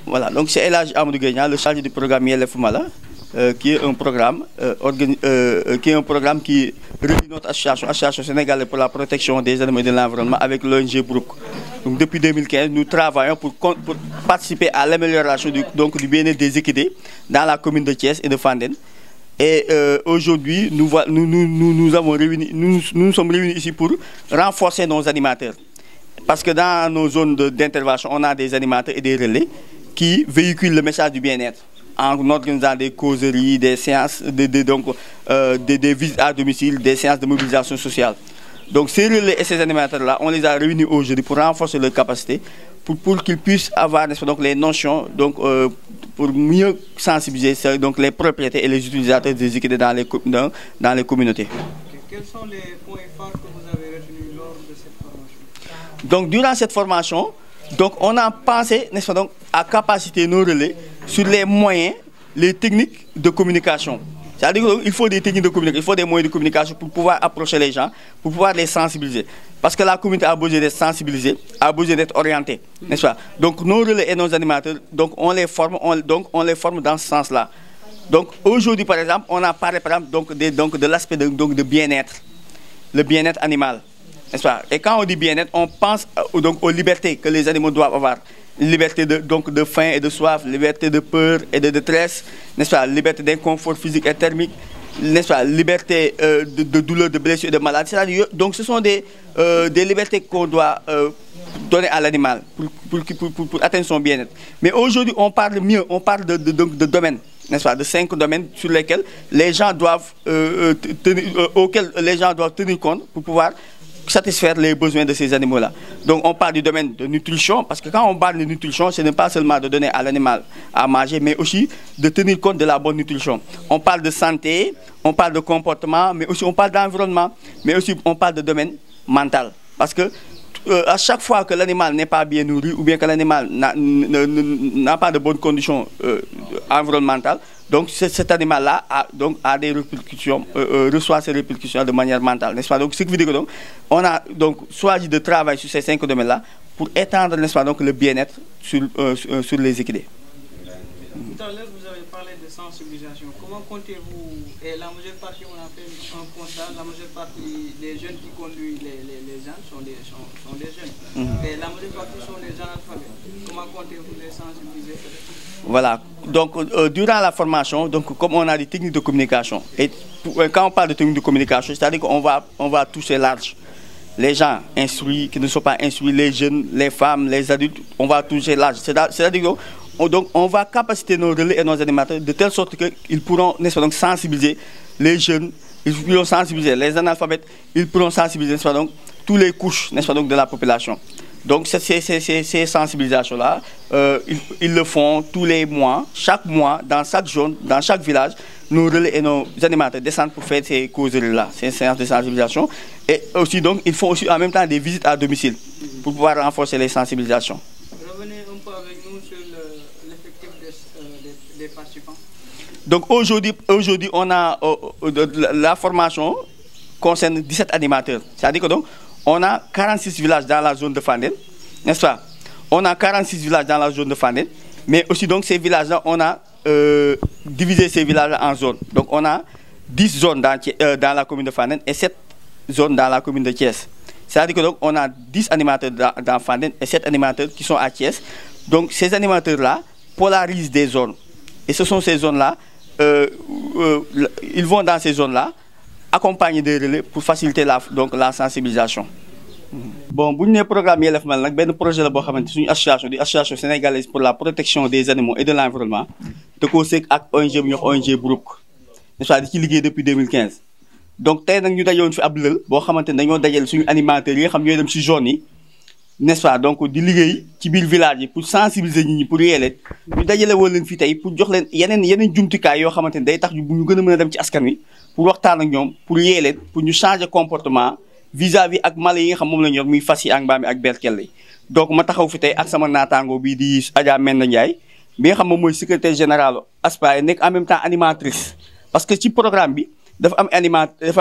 Voilà, donc c'est El Hadj Amadou Gueye, le chargé du programme Yellefu Mala, qui est un programme qui réunit notre association sénégalaise pour la protection des animaux et de l'environnement avec l'ONG Brook. Donc depuis 2015, nous travaillons pour participer à l'amélioration du bien-être des équidés dans la commune de Thiès et de Fandène. Et aujourd'hui, nous sommes réunis ici pour renforcer nos animateurs. Parce que dans nos zones d'intervention, on a des animateurs et des relais qui véhiculent le message du bien-être en organisant des causeries, des séances, des visites à domicile, des séances de mobilisation sociale. Donc ces relais et ces animateurs-là, on les a réunis aujourd'hui pour renforcer leurs capacités, pour qu'ils puissent avoir donc, les notions, donc, pour mieux sensibiliser donc, les propriétaires et les utilisateurs des équidés dans les communautés. Quels sont les points phares que vous avez retenus lors de cette formation? Donc durant cette formation, donc, on a pensé, n'est-ce pas, donc, à capaciter nos relais sur les moyens, les techniques de communication. C'est-à-dire qu'il faut des techniques de communication, il faut des moyens de communication pour pouvoir approcher les gens, pour pouvoir les sensibiliser. Parce que la communauté a besoin d'être sensibilisée, a besoin d'être orientée, n'est-ce pas? Donc nos relais et nos animateurs, donc, on les forme dans ce sens-là. Donc aujourd'hui, par exemple, on a parlé par exemple, de l'aspect de bien-être, le bien-être animal. Et quand on dit bien-être, on pense donc aux libertés que les animaux doivent avoir. Liberté de faim et de soif, liberté de peur et de détresse, n'est-ce pas? Liberté d'inconfort physique et thermique, n'est-ce pas? Liberté de douleur, de blessure et de maladie. Donc ce sont des libertés qu'on doit donner à l'animal pour atteindre son bien-être. Mais aujourd'hui, on parle mieux, on parle de domaines, n'est-ce pas? De 5 domaines sur lesquels les gens doivent tenir compte pour pouvoir satisfaire les besoins de ces animaux-là. Donc on parle du domaine de nutrition, parce que quand on parle de nutrition, ce n'est pas seulement de donner à l'animal à manger, mais aussi de tenir compte de la bonne nutrition. On parle de santé, on parle de comportement, mais aussi on parle d'environnement, mais aussi on parle de domaine mental. Parce que à chaque fois que l'animal n'est pas bien nourri, ou bien que l'animal n'a pas de bonnes conditions environnementales, donc cet animal-là a des répercussions, reçoit ces répercussions de manière mentale, n'est-ce pas? Donc ce qui veut dire que donc, on a donc choisi de travailler sur ces 5 domaines-là pour étendre, n'est-ce pas, donc, le bien-être sur les équidés. Tout à l'heure, vous avez parlé de sensibilisation. Comment comptez-vous? Et la majeure partie, on a fait un constat, la majeure partie des jeunes qui conduisent les gens sont des jeunes. Et la majeure partie sont des analphabètes. Comment comptez-vous les sensibiliser? Voilà, donc durant la formation, donc, comme on a des techniques de communication, et quand on parle de techniques de communication, c'est-à-dire qu'on va toucher large. Les gens instruits, qui ne sont pas instruits, les jeunes, les femmes, les adultes, on va toucher large. C'est-à-dire on va capaciter nos relais et nos animateurs de telle sorte qu'ils pourront, n'est-ce pas, donc, sensibiliser les jeunes, ils pourront sensibiliser les analphabètes, ils pourront sensibiliser, n'est-ce pas, donc, toutes les couches, n'est-ce pas, donc, de la population. Donc ces sensibilisations-là, ils le font tous les mois, chaque mois, dans chaque zone, dans chaque village, nos relais et nos animateurs descendent pour faire ces causeries-là, ces séances de sensibilisation. Et aussi, donc, ils font aussi en même temps des visites à domicile pour pouvoir renforcer les sensibilisations. Revenez un peu avec nous sur l'effectif des participants. Donc aujourd'hui, on a la formation concerne 17 animateurs. C'est-à-dire que donc, on a 46 villages dans la zone de Fandène, n'est-ce pas? On a 46 villages dans la zone de Fandène, mais aussi donc ces villages-là, on a divisé ces villages en zones. Donc on a 10 zones dans la commune de Fandène et 7 zones dans la commune de Thiès. C'est-à-dire que donc on a 10 animateurs dans Fandène et 7 animateurs qui sont à Thiès. Donc ces animateurs-là polarisent des zones. Et ce sont ces zones-là, ils vont dans ces zones-là, accompagner des relais pour faciliter la sensibilisation. Bon, bu ñu nee programme Yellefu Mala nag benn projet la boo xamante suñu association sénégalaise pour la protection des animaux et de l'environnement te ko seq ak ONG bu ñuy wax ONG Brook, n'est-ce pas, di ci liggéey depuis 2015. Donc tey nag ñu dajoon fi ab lël boo xamante ne dañoo dajale suñu animateurs yi nga xam ñooy dem si zone yi, n'est-ce pas, donc di liggéey ci biir village yi pour sensibiliser nit ñi pour yee leen ñu dajale woon leen fii tey pour jox leen yeneen jumtukaay yoo xamante ne day tax bu ñu gën a mën a dem ci askan wi pour waxtaan ak ñoom pour yee leen pour ñu changer comportement vis-à-vis ak mala yi nga xam moom la ñu yor muy fas yi ak mbaam yi ak berkel yi. Donc ma taxaw fi tey ak sama naataango bii di Adja Menda Ndiaye bi nga xam moom mooy secrétaire général ASPA nekk en même temps animatrice, parce que ci programme bi dafa am animateur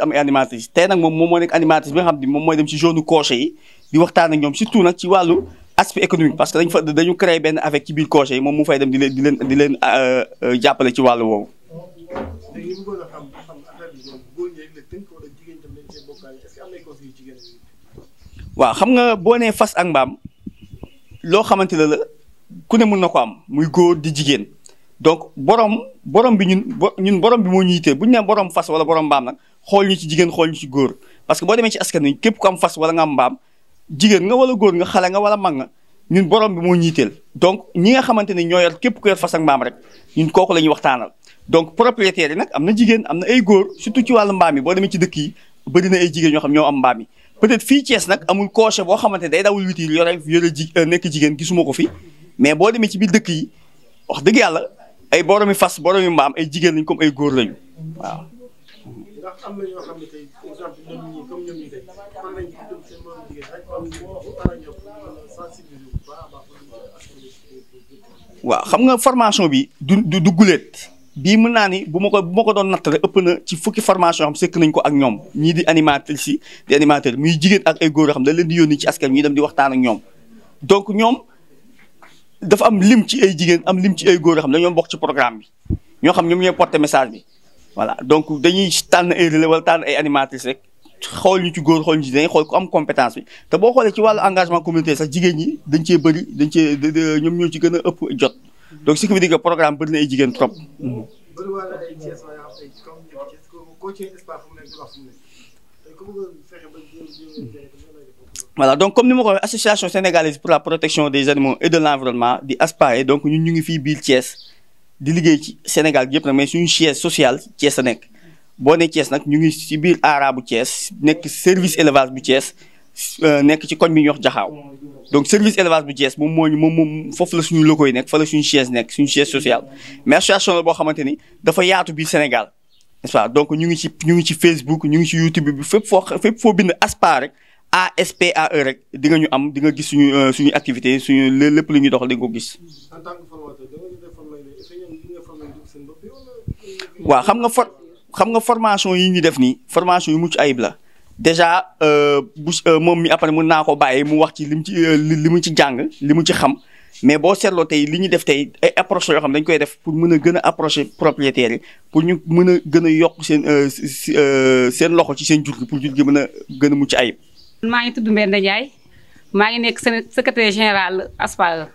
am animatrice tey nag moom moo nekk animatrice bi nga xam ne moom mooy dem ci zone coché yi di waxtaan ak ñoom surtout nag ci wàllu aspect économique parce que dañu créé benn avec ci biir coché yi moom mu fay dem di leen jàppale ci wàllu woowu. waaw xam nga boo nee fas ak mbaam loo xamante ne la ku ne mën na ko am muy góor di jigéen donc borom bi ñun borom bi moo ñu yitteel bu ñu nee borom fas wala borom mbaam nag xool ñu ci jigéen xool ñu ci góor parce que boo demee ci askan wi képp ku am fas wala nga am mbaam jigéen nga wala góor nga xale nga wala mag nga ñun borom bi moo ñu yitteel donc ñi nga xamante ne ñoo yor képp ku yor fas ak mbaam rek ñun kooku la ñuy waxtaanal donc propriétaires yi nag am na jigéen am na ay góor surtout ci wàllu mbaam yi boo demee ci dëkk yi bëri na ay jigéen ñoo xam ñoo am mbaam yi peut-être fii Thiès nag amul cocher boo xamante ne day dawul witir yore nekk jigéen gisuma ko fi mais boo demee ci biir dëkk yi wax dëgg yàlla ay boromi fas boromi mbaam ay jigéen lañ comme ay góor lañu waaw. ndax am na ñoo xam ne tey exemple ñoom ñii comme ñoom ñi tey war nañ ko dem seen moroom jigéen rek am waaw xam nga formation bi du guléet bii mën naa ni bu ma ko doon natt rek ëpp na ci fukki formation yoo xam sekk nañ ko ak ñoom ñii di animatrice yi di animateur muy jigéen ak ay góor yoo xam dañ leen di yónni ci askan ñi dem di waxtaan ak ñoom donc ñoom dafa am lim ci ay jigéen am lim ci ay góor yoo xam dañoo bokk ci programme bi ñoo xam ñoom ñooy porter message bi voilà donc dañuy tànn ay relais wala tànn ay animatrice rek xool ñu ci góor xool ñu ci dañuy xool ku am compétence bi te boo xoolee ci wàllu engagement communautaire sax jigéen ñi dañ cee bëri ñoom ñoo ci gën a ëpp jot donc ce qui veut dire que programme bëri na ay jigéen trop. voilà donc comme ni ma ko waxee association sénégalaise pour la protection des animaux et de l'environnement di ASPAE donc ñun ñu ngi fii biir Thiès di liggéey ci Sénégal yëpp nag mais suñu siège social Thiès a nekk boo nee Thiès nag ñu ngi ci biir ARA bu Thiès nekk service élevage bu Thiès nekk ci koñ bi ñuy wax Jaxaaw donc service élevage bu Thiès moom foofu la suñu locaux yi nekk fa la suñu siège nekk suñu siège social mais association la boo xamante ni dafa yaatu biir Sénégal n'est-ce pas donc ñu ngi ci Facebook ñu ngi ci YouTube bi fépp foo bind ASPA rek ASPAE rek di nga ñu am di nga gis suñu activité suñu lépp lu ñuy doxal di nga ko gis. en tant que formateur waaw xam nga formation yi ñu def nii formation yu mucc ayib la déjà moom mi après mën naa ko bàyyi mu wax ci li mu ci jàng li mu ci xam mais boo seetloo tey li ñu def tey ay approches yoo xam dañ koy def pour mën a gën a approcher propriétaires yi pour ñu mën a gën a yokk seen loxo ci seen jur gi pour jur gi mën a gën a mucc ayib. maa ngi tudd Mbenda Ndiaye maa ngi nekk secrétaire général ASPAE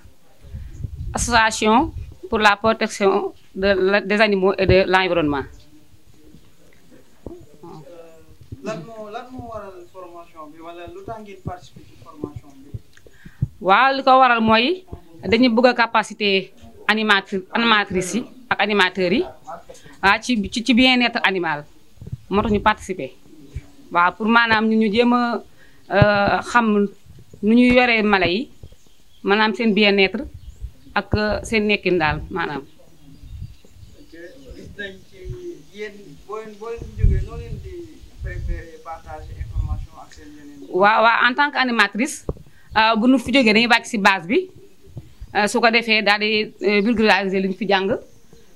association pour la protection des animaux et de l'environnement. lan moo waral formation bi wala lu tax ngeen participer ci formation bi. waaw li ko waral mooy dañu bëgg a capacité animatrices yi ak animateurs yi ci bien-être animal moo tax ñu participer waaw pour maanaam ñu jéem a xam nu ñuy yoree mala yi maanaam seen bien-être ak seen nekkin daal maanaam. gis nañ ci yéen boo leen jógee noo leen di préférer partager information ak seen yeneen. waaw en tant que animatrice bu nu fi jógee dañuy wàcc si base bi su ko defee daal di vulgariser li ñu fi jàng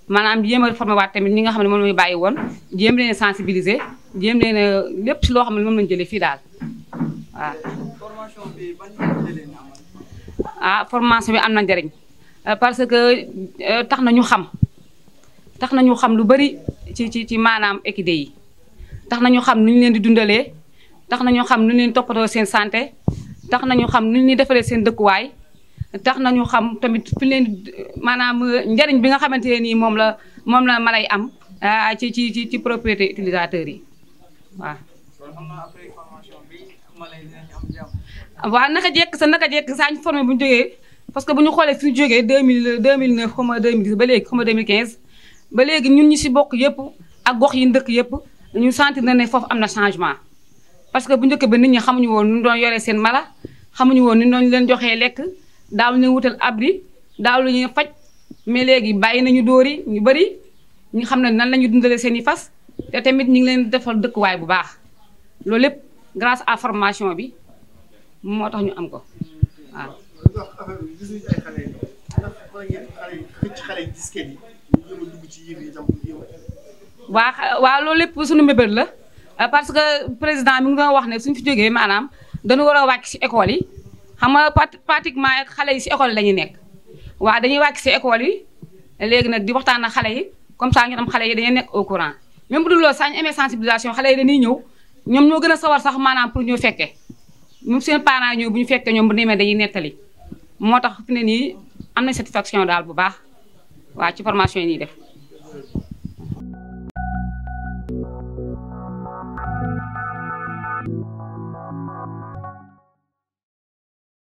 maanaam jéem a formé waat tamit ñi nga xam ne moom la ñu bàyyi woon jéem leen sensibiliser jéem leen lépp si loo xam ne moom lañu jëlee fii daal waaw. formation bi ban njëriñ leen amal. formation bi am na njëriñ parce que tax na ñu xam lu bari ci maanaam équidé yi. tax nañu xam nu ñu leen di dundalee tax nañu xam nu ñu leen toppatoo seen santé tax nañu xam nu ñu defalee seen dëkkuwaay tax nañu xam tamit fi leen maanaam njariñ bi nga xamante ne nii moom la mala yi am ci propriété utilisateurs yi waaw. après formation bi mala yi dinañ am jàmm. waaw naka jekk saa ñu formé bu ñu jógee parce que bu ñu xoolee suñu jógee 2009 xaw ma 2010 ba léegi xaw ma 2015 ba léegi ñun ñi si bokk yëpp ak gox yi ndëkk yëpp. ñu sentir na ne foofu am na changement parce que bu njëkk ba nit ñi xamuñu woon nu doon yoree seen mala xamuñu woon ni doon leen joxee lekk daaw leen wutal abri daaw la ñuy faj mais léegi bàyyi nañu dóori ñu bëri ñu xam ne nan la ñu dundalee seen i fas te tamit ñu ngi leen defal dëkkuwaay bu baax loolu lépp grâce à formation bi moo tax ñu am ko waaw. waaw loolu lépp suñu mbébét la parce que président mi ngi doon wax ne suñu fi jógee maanaam dañu war a wàcc si école yi xam nga pratiquement xale yi si école yi la ñuy nekk waaw dañuy wàcc si école yi léegi nag di waxtaan ak xale yi comme ça ñu am xale yi dañuy nekk au courant même bu dul loolu saa ñu amee sensibilisation xale yi dañuy ñëw ñoom ñoo gën a sawar sax maanaam pour ñu fekkee même seen parents ñëw bu ñu fekkee ñoom bu demee dañuy nettali moo tax fi ne nii am na satisfaction daal bu baax waaw ci formation yi ñuy def